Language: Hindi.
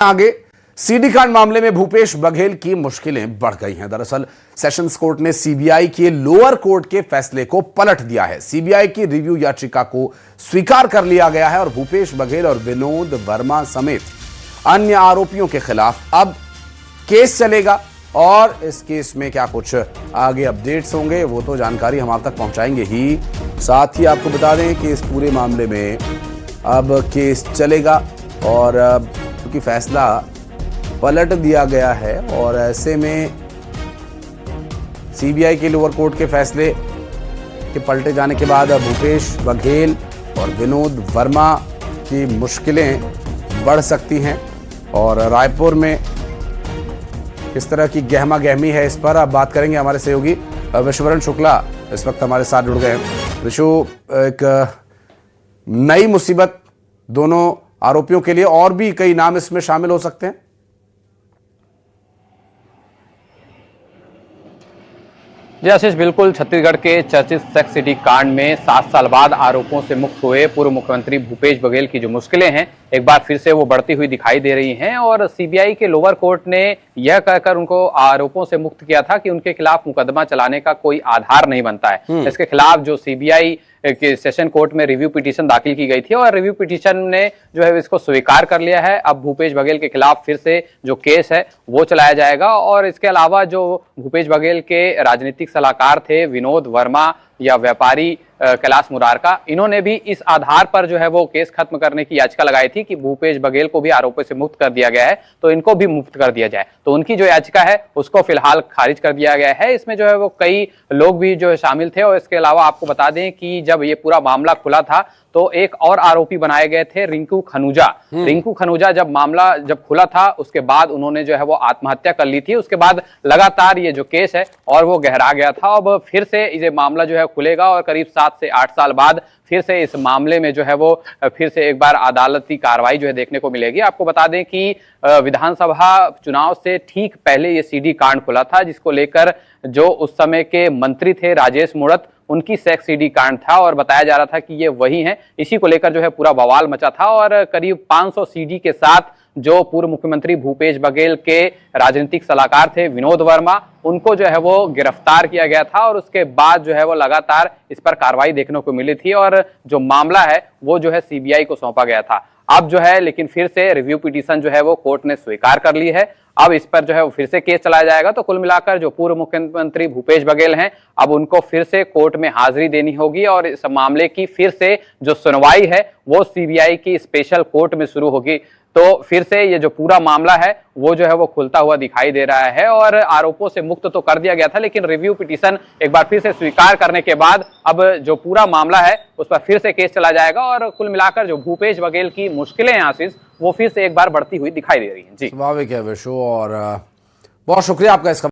आगे सीडी कांड मामले में भूपेश बघेल की मुश्किलें बढ़ गई हैं। दरअसल सेशंस कोर्ट ने सीबीआई के लोअर कोर्ट के फैसले को पलट दिया है। सीबीआई की रिव्यू याचिका को स्वीकार कर लिया गया है और भूपेश बघेल और विनोद वर्मा समेत अन्य आरोपियों के खिलाफ अब केस चलेगा और इस केस में क्या कुछ आगे अपडेट्स होंगे वो तो जानकारी हम आप तक पहुंचाएंगे ही। साथ ही आपको बता दें कि इस पूरे मामले में अब केस चलेगा और क्योंकि फैसला पलट दिया गया है और ऐसे में सीबीआई के लोअर कोर्ट के फैसले के पलटे जाने के बाद भूपेश बघेल और विनोद वर्मा की मुश्किलें बढ़ सकती हैं और रायपुर में किस तरह की गहमा गहमी है इस पर अब बात करेंगे। हमारे सहयोगी विश्ववरण शुक्ला इस वक्त हमारे साथ जुड़ गए हैं। विशु, एक नई मुसीबत दोनों आरोपियों के लिए, और भी कई नाम इसमें शामिल हो सकते हैं। जी आशीष, बिल्कुल। छत्तीसगढ़ के चर्चित सेक्स सिटी कांड में 7 साल बाद आरोपों से मुक्त हुए पूर्व मुख्यमंत्री भूपेश बघेल की जो मुश्किलें हैं एक बार फिर से वो बढ़ती हुई दिखाई दे रही हैं और सीबीआई के लोअर कोर्ट ने यह कहकर उनको आरोपों से मुक्त किया था कि उनके खिलाफ मुकदमा चलाने का कोई आधार नहीं बनता है। इसके खिलाफ जो सीबीआई के सेशन कोर्ट में रिव्यू पिटीशन दाखिल की गई थी और रिव्यू पिटीशन ने जो है इसको स्वीकार कर लिया है। अब भूपेश बघेल के खिलाफ फिर से जो केस है वो चलाया जाएगा और इसके अलावा जो भूपेश बघेल के राजनीतिक सलाहकार थे विनोद वर्मा या व्यापारी कैलाश मुरारका, इन्होंने भी इस आधार पर जो है वो केस खत्म करने की याचिका लगाई थी कि भूपेश बघेल को भी आरोपों से मुक्त कर दिया गया है तो इनको भी मुक्त कर दिया जाए। तो उनकी जो याचिका है उसको फिलहाल खारिज कर दिया गया है। इसमें जो है वो कई लोग भी जो है शामिल थे और इसके अलावा आपको बता दें कि जब ये पूरा मामला खुला था तो एक और आरोपी बनाए गए थे रिंकू खनूजा। रिंकू खनूजा जब मामला जब खुला था उसके बाद उन्होंने जो है वो आत्महत्या कर ली थी। उसके बाद लगातार ये जो केस है और वो गहरा गया था। अब फिर से ये मामला जो है खुलेगा और करीब 7 से 8 साल बाद फिर से इस मामले में जो है वो फिर से एक बार अदालती कार्रवाई जो है देखने को मिलेगी। आपको बता दें कि विधानसभा चुनाव से ठीक पहले ये सीडी कांड खुला था जिसको लेकर जो उस समय के मंत्री थे राजेश मूणत, उनकी सेक्स सीडी कांड था और बताया जा रहा था कि ये वही हैं। इसी को लेकर जो है पूरा बवाल मचा था और करीब 500 सीडी के साथ जो पूर्व मुख्यमंत्री भूपेश बघेल के राजनीतिक सलाहकार थे विनोद वर्मा, उनको जो है वो गिरफ्तार किया गया था और उसके बाद जो है वो लगातार इस पर कार्रवाई देखने को मिली थी और जो मामला है वो जो है सीबीआई को सौंपा गया था। अब जो है लेकिन फिर से रिव्यू पिटीशन जो है वो कोर्ट ने स्वीकार कर ली है। अब इस पर जो है फिर से केस चलाया जाएगा। तो कुल मिलाकर जो पूर्व मुख्यमंत्री भूपेश बघेल हैं अब उनको फिर से कोर्ट में हाजिरी देनी होगी और इस मामले की फिर से जो सुनवाई है वो सीबीआई की स्पेशल कोर्ट में शुरू होगी। तो फिर से ये जो पूरा मामला है वो जो है वो खुलता हुआ दिखाई दे रहा है और आरोपों से मुक्त तो कर दिया गया था लेकिन रिव्यू पिटीशन एक बार फिर से स्वीकार करने के बाद अब जो पूरा मामला है उस पर फिर से केस चला जाएगा और कुल मिलाकर जो भूपेश बघेल की मुश्किलें हैं आशीष वो फिर से एक बार बढ़ती हुई दिखाई दे रही हैं। जी स्वाभाविक है विशु, और बहुत शुक्रिया आपका इसका